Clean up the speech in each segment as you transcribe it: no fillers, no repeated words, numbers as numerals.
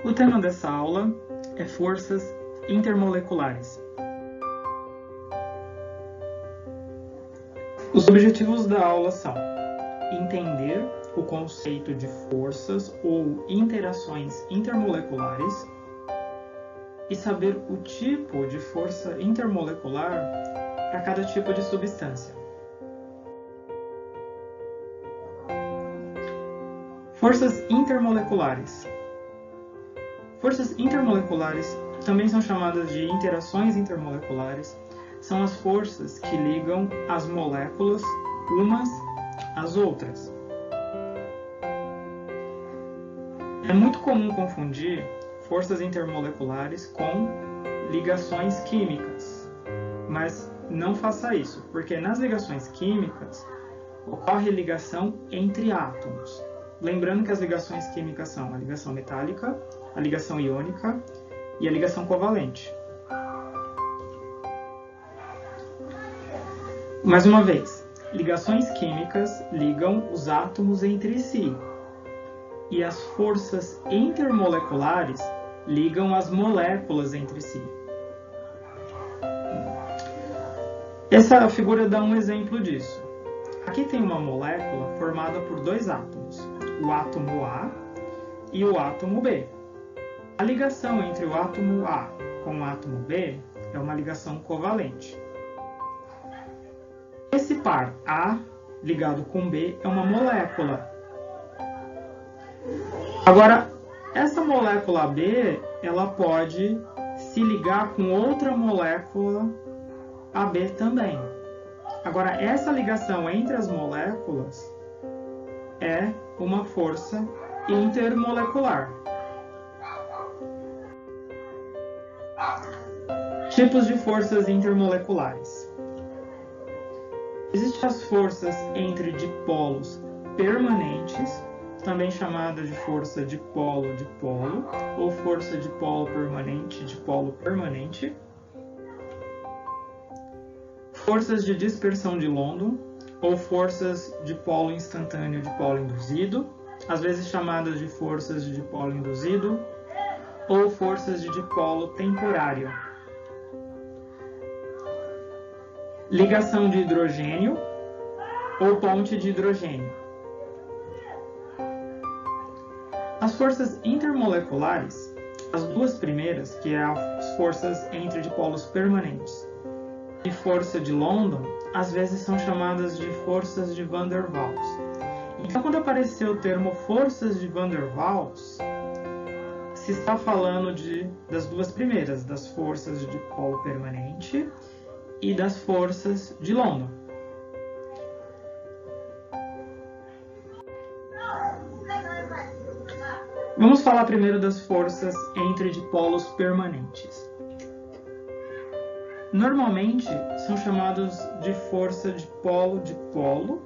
O tema dessa aula é forças intermoleculares. Os objetivos da aula são entender o conceito de forças ou interações intermoleculares e saber o tipo de força intermolecular para cada tipo de substância. Forças intermoleculares. Forças intermoleculares, também são chamadas de interações intermoleculares, são as forças que ligam as moléculas umas às outras. É muito comum confundir forças intermoleculares com ligações químicas, mas não faça isso, porque nas ligações químicas ocorre ligação entre átomos. Lembrando que as ligações químicas são a ligação metálica, a ligação iônica e a ligação covalente. Mais uma vez, ligações químicas ligam os átomos entre si e as forças intermoleculares ligam as moléculas entre si. Essa figura dá um exemplo disso. Aqui tem uma molécula formada por dois átomos, o átomo A e o átomo B. A ligação entre o átomo A com o átomo B é uma ligação covalente. Esse par A ligado com B é uma molécula. Agora, essa molécula B, ela pode se ligar com outra molécula AB também. Agora, essa ligação entre as moléculas é uma força intermolecular. Tipos de forças intermoleculares. Existem as forças entre dipolos permanentes, também chamada de força dipolo-dipolo, ou força dipolo permanente-dipolo permanente. Forças de dispersão de London, ou forças de polo instantâneo de polo induzido, às vezes chamadas de forças de dipolo induzido, ou forças de dipolo temporário. Ligação de hidrogênio ou ponte de hidrogênio. As forças intermoleculares, as duas primeiras, que é as forças entre dipolos permanentes e força de London, às vezes são chamadas de forças de Van der Waals. Então, quando apareceu o termo forças de Van der Waals, se está falando das duas primeiras, das forças de dipolo permanente e das forças de London. Vamos falar primeiro das forças entre dipolos permanentes. Normalmente são chamados de força de polo-dipolo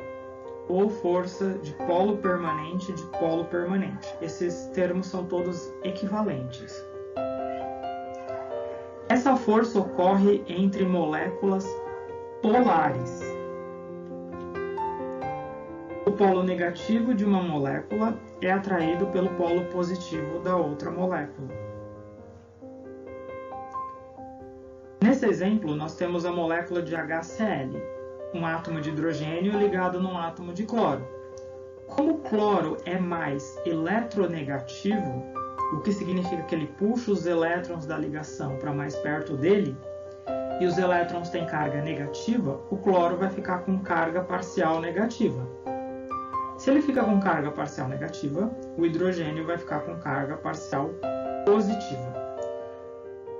ou força de polo permanente-dipolo permanente. Esses termos são todos equivalentes. Essa força ocorre entre moléculas polares. O polo negativo de uma molécula é atraído pelo polo positivo da outra molécula. Nesse exemplo, nós temos a molécula de HCl, um átomo de hidrogênio ligado num átomo de cloro. Como o cloro é mais eletronegativo, o que significa que ele puxa os elétrons da ligação para mais perto dele, e os elétrons têm carga negativa, o cloro vai ficar com carga parcial negativa. Se ele fica com carga parcial negativa, o hidrogênio vai ficar com carga parcial positiva.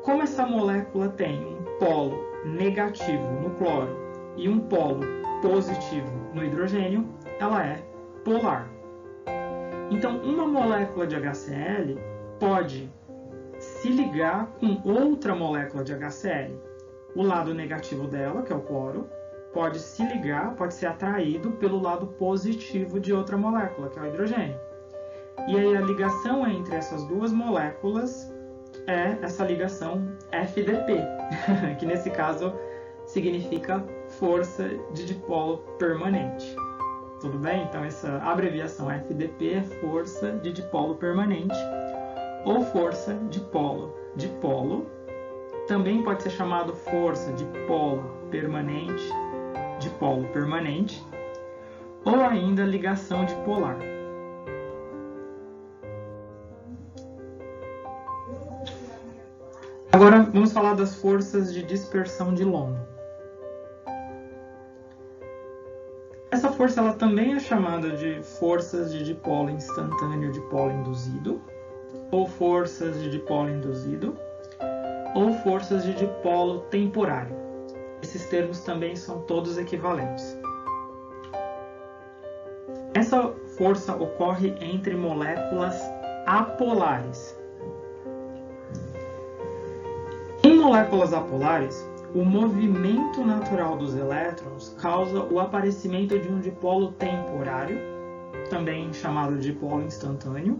Como essa molécula tem um polo negativo no cloro e um polo positivo no hidrogênio, ela é polar. Então, uma molécula de HCl pode se ligar com outra molécula de HCl. O lado negativo dela, que é o cloro, pode se ligar, pode ser atraído pelo lado positivo de outra molécula, que é o hidrogênio. E aí a ligação entre essas duas moléculas é essa ligação FDP, que nesse caso significa força de dipolo permanente. Tudo bem? Então essa abreviação FDP é força de dipolo permanente, ou força de polo. Dipolo também pode ser chamado força de polo permanente, ou ainda ligação dipolar. Agora vamos falar das forças de dispersão de London. Essa força ela também é chamada de forças de dipolo instantâneo dipolo induzido, ou forças de dipolo induzido, ou forças de dipolo temporário. Esses termos também são todos equivalentes. Essa força ocorre entre moléculas apolares. Em moléculas apolares, o movimento natural dos elétrons causa o aparecimento de um dipolo temporário, também chamado de dipolo instantâneo.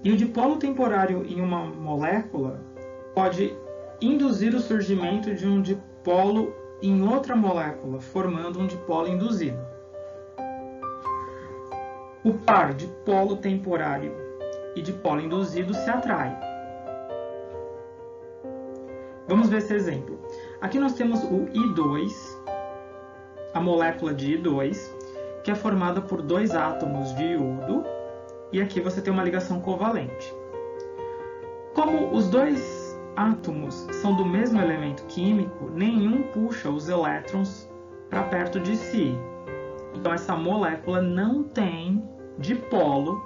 E o dipolo temporário em uma molécula pode induzir o surgimento de um dipolo em outra molécula, formando um dipolo induzido. O par dipolo temporário e dipolo induzido se atrai. Vamos ver esse exemplo. Aqui nós temos o I2, a molécula de I2, que é formada por 2 átomos de iodo, e aqui você tem uma ligação covalente. Como os 2 átomos são do mesmo elemento químico, nenhum puxa os elétrons para perto de si. Então essa molécula não tem dipolo,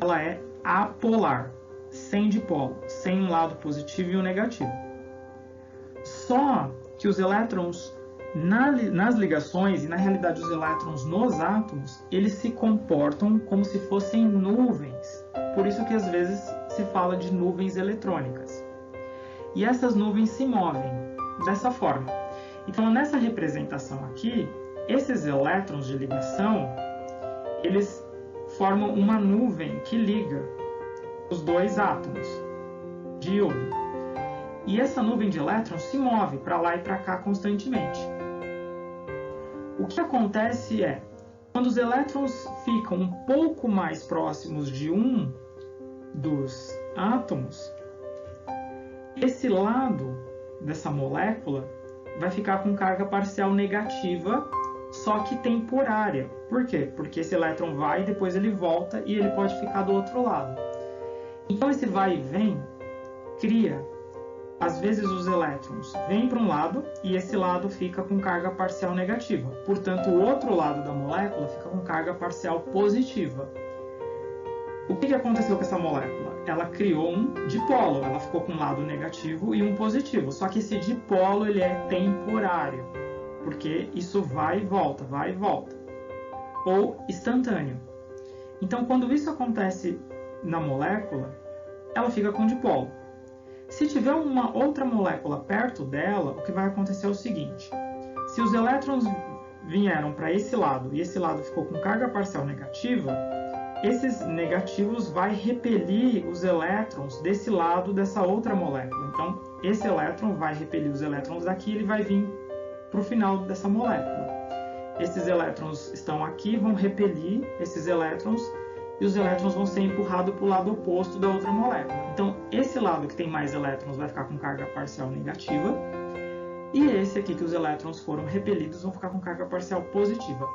ela é apolar, sem dipolo, sem um lado positivo e um negativo. Só que os elétrons nas ligações, e na realidade os elétrons nos átomos, eles se comportam como se fossem nuvens. Por isso que às vezes se fala de nuvens eletrônicas. E essas nuvens se movem dessa forma. Então nessa representação aqui, esses elétrons de ligação, eles formam uma nuvem que liga os 2 átomos de iodo. E essa nuvem de elétrons se move para lá e para cá constantemente. O que acontece é, quando os elétrons ficam um pouco mais próximos de um dos átomos, esse lado dessa molécula vai ficar com carga parcial negativa, só que temporária. Por quê? Porque esse elétron vai e depois ele volta e ele pode ficar do outro lado. Então esse vai e vem cria, às vezes os elétrons vêm para um lado e esse lado fica com carga parcial negativa. Portanto, o outro lado da molécula fica com carga parcial positiva. O que aconteceu com essa molécula? Ela criou um dipolo, ela ficou com um lado negativo e um positivo. Só que esse dipolo ele é temporário, porque isso vai e volta, ou instantâneo. Então, quando isso acontece na molécula, ela fica com dipolo. Se tiver uma outra molécula perto dela, o que vai acontecer é o seguinte: se os elétrons vieram para esse lado e esse lado ficou com carga parcial negativa, esses negativos vai repelir os elétrons desse lado dessa outra molécula. Então, esse elétron vai repelir os elétrons daqui e ele vai vir para o final dessa molécula. Esses elétrons estão aqui, vão repelir esses elétrons e os elétrons vão ser empurrados para o lado oposto da outra molécula. Então, esse lado que tem mais elétrons vai ficar com carga parcial negativa e esse aqui que os elétrons foram repelidos vão ficar com carga parcial positiva.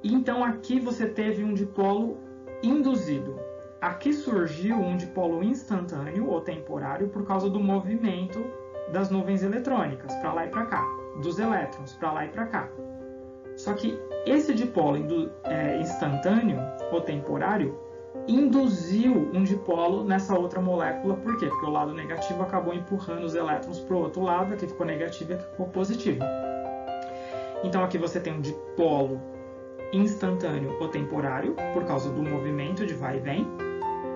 Então, aqui você teve um dipolo induzido. Aqui surgiu um dipolo instantâneo ou temporário por causa do movimento das nuvens eletrônicas para lá e para cá, dos elétrons para lá e para cá. Só que esse dipolo instantâneo ou temporário induziu um dipolo nessa outra molécula. Por quê? Porque o lado negativo acabou empurrando os elétrons para o outro lado, aqui ficou negativo e aqui ficou positivo. Então aqui você tem um dipolo instantâneo ou temporário, por causa do movimento de vai e vem.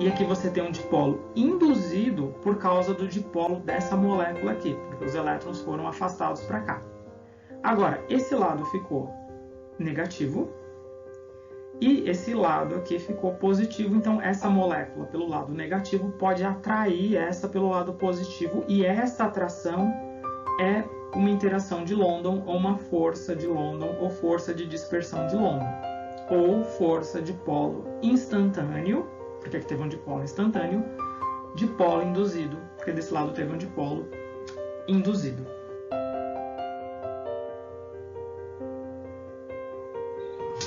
E aqui você tem um dipolo induzido por causa do dipolo dessa molécula aqui, porque os elétrons foram afastados para cá. Agora, esse lado ficou negativo e esse lado aqui ficou positivo. Então, essa molécula pelo lado negativo pode atrair essa pelo lado positivo e essa atração é uma interação de London ou uma força de London ou força de dispersão de London ou força de polo instantâneo porque aqui teve um dipolo instantâneo, dipolo induzido, porque desse lado teve um dipolo induzido.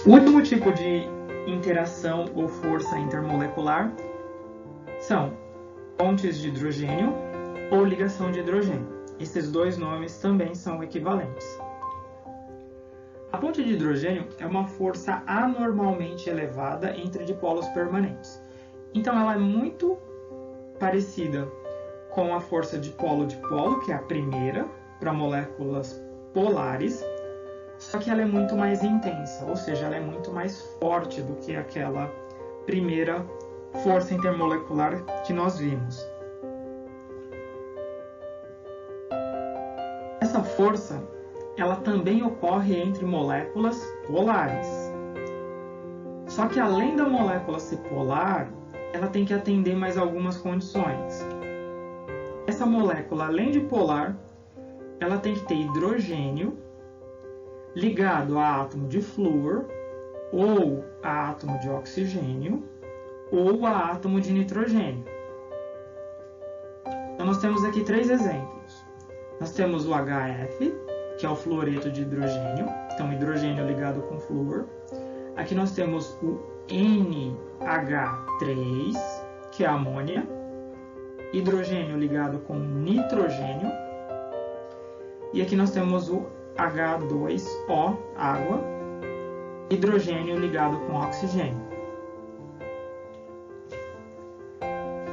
O último tipo de interação ou força intermolecular são pontes de hidrogênio ou ligação de hidrogênio. Esses dois nomes também são equivalentes. A ponte de hidrogênio é uma força anormalmente elevada entre dipolos permanentes. Então ela é muito parecida com a força dipolo-dipolo, que é a primeira, para moléculas polares, só que ela é muito mais intensa, ou seja, ela é muito mais forte do que aquela primeira força intermolecular que nós vimos. Essa força, ela também ocorre entre moléculas polares. Só que além da molécula ser polar, ela tem que atender mais algumas condições. Essa molécula, além de polar, ela tem que ter hidrogênio ligado a átomo de flúor, ou a átomo de oxigênio, ou a átomo de nitrogênio. Então nós temos aqui 3 exemplos. Nós temos o HF, que é o fluoreto de hidrogênio, então hidrogênio ligado com flúor. Aqui nós temos o NH3, que é a amônia, hidrogênio ligado com nitrogênio. E aqui nós temos o H2O, água, hidrogênio ligado com oxigênio.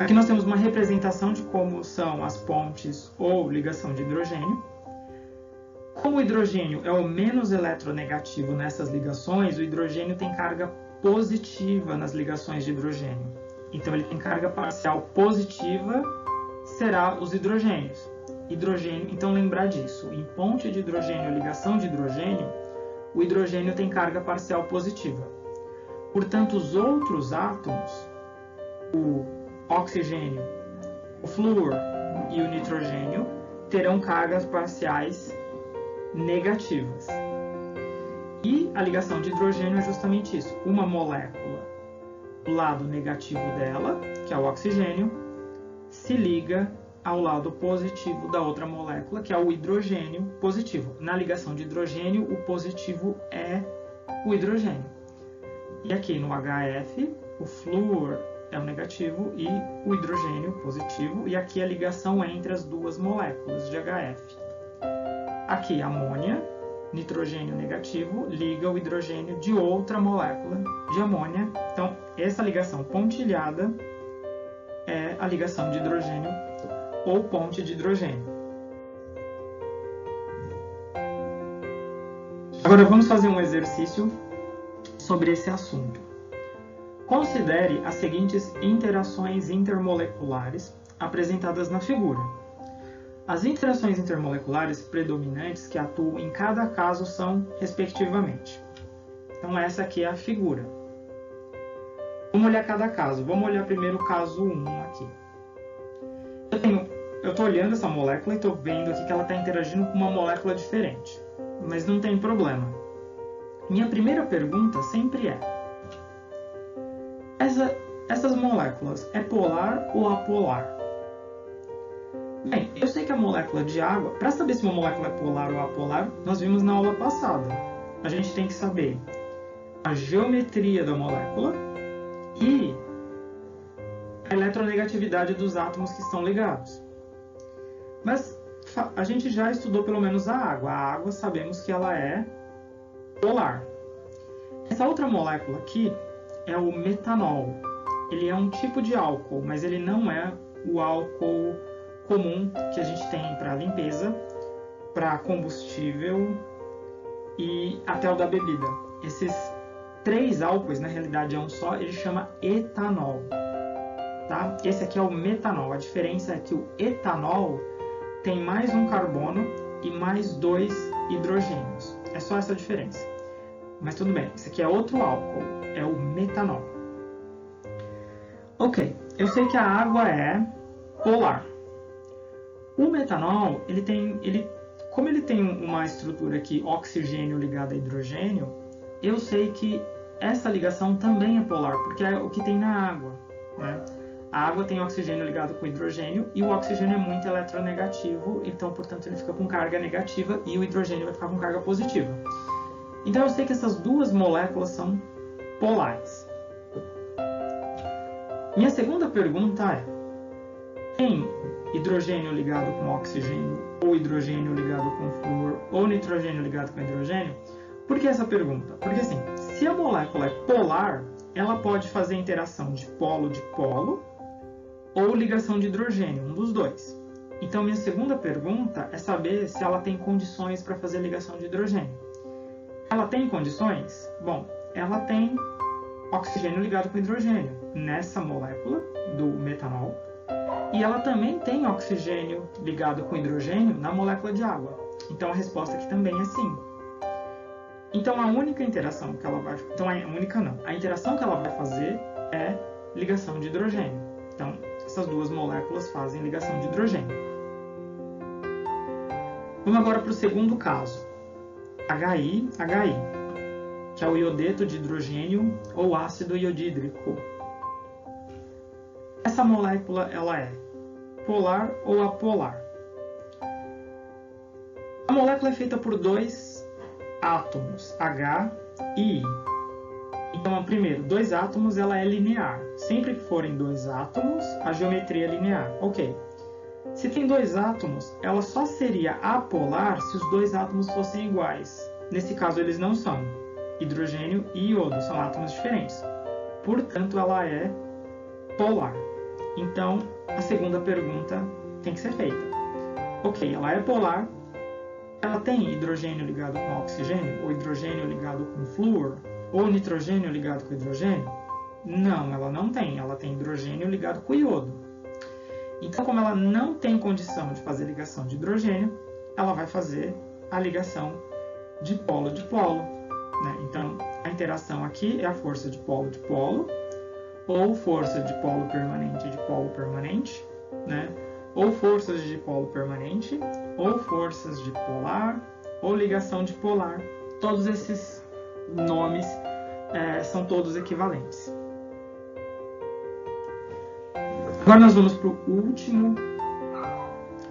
Aqui nós temos uma representação de como são as pontes ou ligação de hidrogênio. Como o hidrogênio é o menos eletronegativo nessas ligações, o hidrogênio tem carga positiva nas ligações de hidrogênio. Então ele tem carga parcial positiva, será os hidrogênios. Hidrogênio, então lembrar disso, em ponte de hidrogênio, ligação de hidrogênio, o hidrogênio tem carga parcial positiva. Portanto, os outros átomos, o oxigênio, o flúor e o nitrogênio, terão cargas parciais negativas. E a ligação de hidrogênio é justamente isso, uma molécula do lado negativo dela, que é o oxigênio, se liga ao lado positivo da outra molécula, que é o hidrogênio positivo. Na ligação de hidrogênio, o positivo é o hidrogênio. E aqui no HF, o flúor é o negativo e o hidrogênio positivo. E aqui a ligação entre as duas moléculas de HF. Aqui amônia, nitrogênio negativo, liga o hidrogênio de outra molécula de amônia. Então, essa ligação pontilhada é a ligação de hidrogênio ou ponte de hidrogênio. Agora vamos fazer um exercício sobre esse assunto. Considere as seguintes interações intermoleculares apresentadas na figura. As interações intermoleculares predominantes que atuam em cada caso são, respectivamente. Então essa aqui é a figura. Vamos olhar cada caso. Vamos olhar primeiro o caso 1 aqui. Eu estou olhando essa molécula e estou vendo aqui que ela está interagindo com uma molécula diferente. Mas não tem problema. Minha primeira pergunta sempre é: essas moléculas é polar ou apolar? Bem, eu sei que a molécula de água, para saber se uma molécula é polar ou apolar, nós vimos na aula passada. A gente tem que saber a geometria da molécula e a eletronegatividade dos átomos que estão ligados. Mas a gente já estudou pelo menos a água. A água sabemos que ela é polar. Essa outra molécula aqui é o metanol. Ele é um tipo de álcool, mas ele não é o álcool comum que a gente tem para limpeza, para combustível e até o da bebida. Esses 3 álcoois, na realidade é um só, ele chama etanol. Tá? Esse aqui é o metanol. A diferença é que o etanol tem mais um carbono e mais 2 hidrogênios. É só essa a diferença. Mas tudo bem, esse aqui é outro álcool, é o metanol. Ok, eu sei que a água é polar. O metanol, como ele tem uma estrutura aqui, oxigênio ligado a hidrogênio, eu sei que essa ligação também é polar, porque é o que tem na água. né? A água tem oxigênio ligado com hidrogênio e o oxigênio é muito eletronegativo, então, portanto, ele fica com carga negativa e o hidrogênio vai ficar com carga positiva. Então, eu sei que essas duas moléculas são polares. Minha segunda pergunta é: tem hidrogênio ligado com oxigênio, ou hidrogênio ligado com flúor, ou nitrogênio ligado com hidrogênio? Por que essa pergunta? Porque assim, se a molécula é polar, ela pode fazer interação de polo ou ligação de hidrogênio, um dos dois. Então, minha segunda pergunta é saber se ela tem condições para fazer ligação de hidrogênio. Ela tem condições? Bom, ela tem oxigênio ligado com hidrogênio nessa molécula do metanol. E ela também tem oxigênio ligado com hidrogênio na molécula de água. Então, a resposta aqui também é sim. Então, a única interação que ela vai... Então, a única não. A interação que ela vai fazer é ligação de hidrogênio. Então, essas duas moléculas fazem ligação de hidrogênio. Vamos agora para o segundo caso. HI, que é o iodeto de hidrogênio ou ácido iodídrico. Essa molécula, ela é polar ou apolar? A molécula é feita por dois átomos, H e I. Então, primeiro, dois átomos, ela é linear. Sempre que forem dois átomos, a geometria é linear. Ok. Se tem dois átomos, ela só seria apolar se os dois átomos fossem iguais. Nesse caso, eles não são. Hidrogênio e iodo são átomos diferentes. Portanto, ela é polar. Então, a segunda pergunta tem que ser feita. Ok, ela é polar. Ela tem hidrogênio ligado com oxigênio? Ou hidrogênio ligado com flúor? Ou nitrogênio ligado com hidrogênio? Não, ela não tem. Ela tem hidrogênio ligado com iodo. Então, como ela não tem condição de fazer ligação de hidrogênio, ela vai fazer a ligação de polo, né? Então, a interação aqui é a força de polo, ou força de polo permanente, né? Ou forças de dipolo permanente, ou forças de polar, ou ligação de polar. Todos esses nomes são todos equivalentes. Agora nós vamos para o último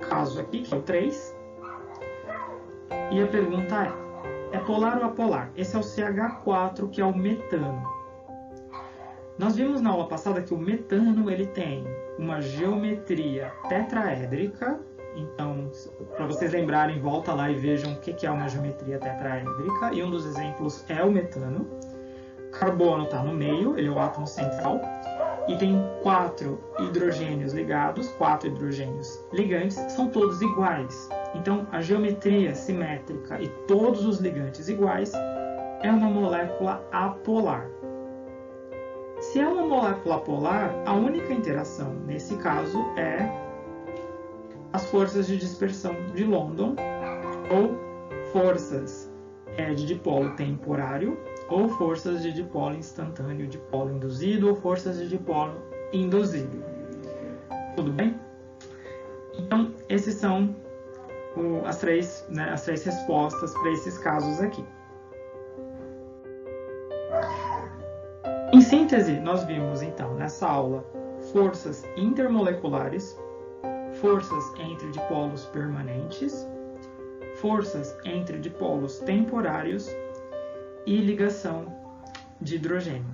caso aqui, que é o 3. E a pergunta é polar ou apolar? Esse é o CH4, que é o metano. Nós vimos na aula passada que o metano ele tem uma geometria tetraédrica. Então, para vocês lembrarem, volta lá e vejam o que é uma geometria tetraédrica. E um dos exemplos é o metano. O carbono está no meio, ele é o átomo central. E tem 4 hidrogênios ligados, 4 hidrogênios ligantes, são todos iguais. Então, a geometria simétrica e todos os ligantes iguais é uma molécula apolar. Se é uma molécula polar, a única interação nesse caso é as forças de dispersão de London, ou forças de dipolo temporário, ou forças de dipolo instantâneo, dipolo induzido, ou forças de dipolo induzido. Tudo bem? Então, esses são as três respostas para esses casos aqui. Em síntese, nós vimos, então, nessa aula, forças intermoleculares, forças entre dipolos permanentes, forças entre dipolos temporários e ligação de hidrogênio.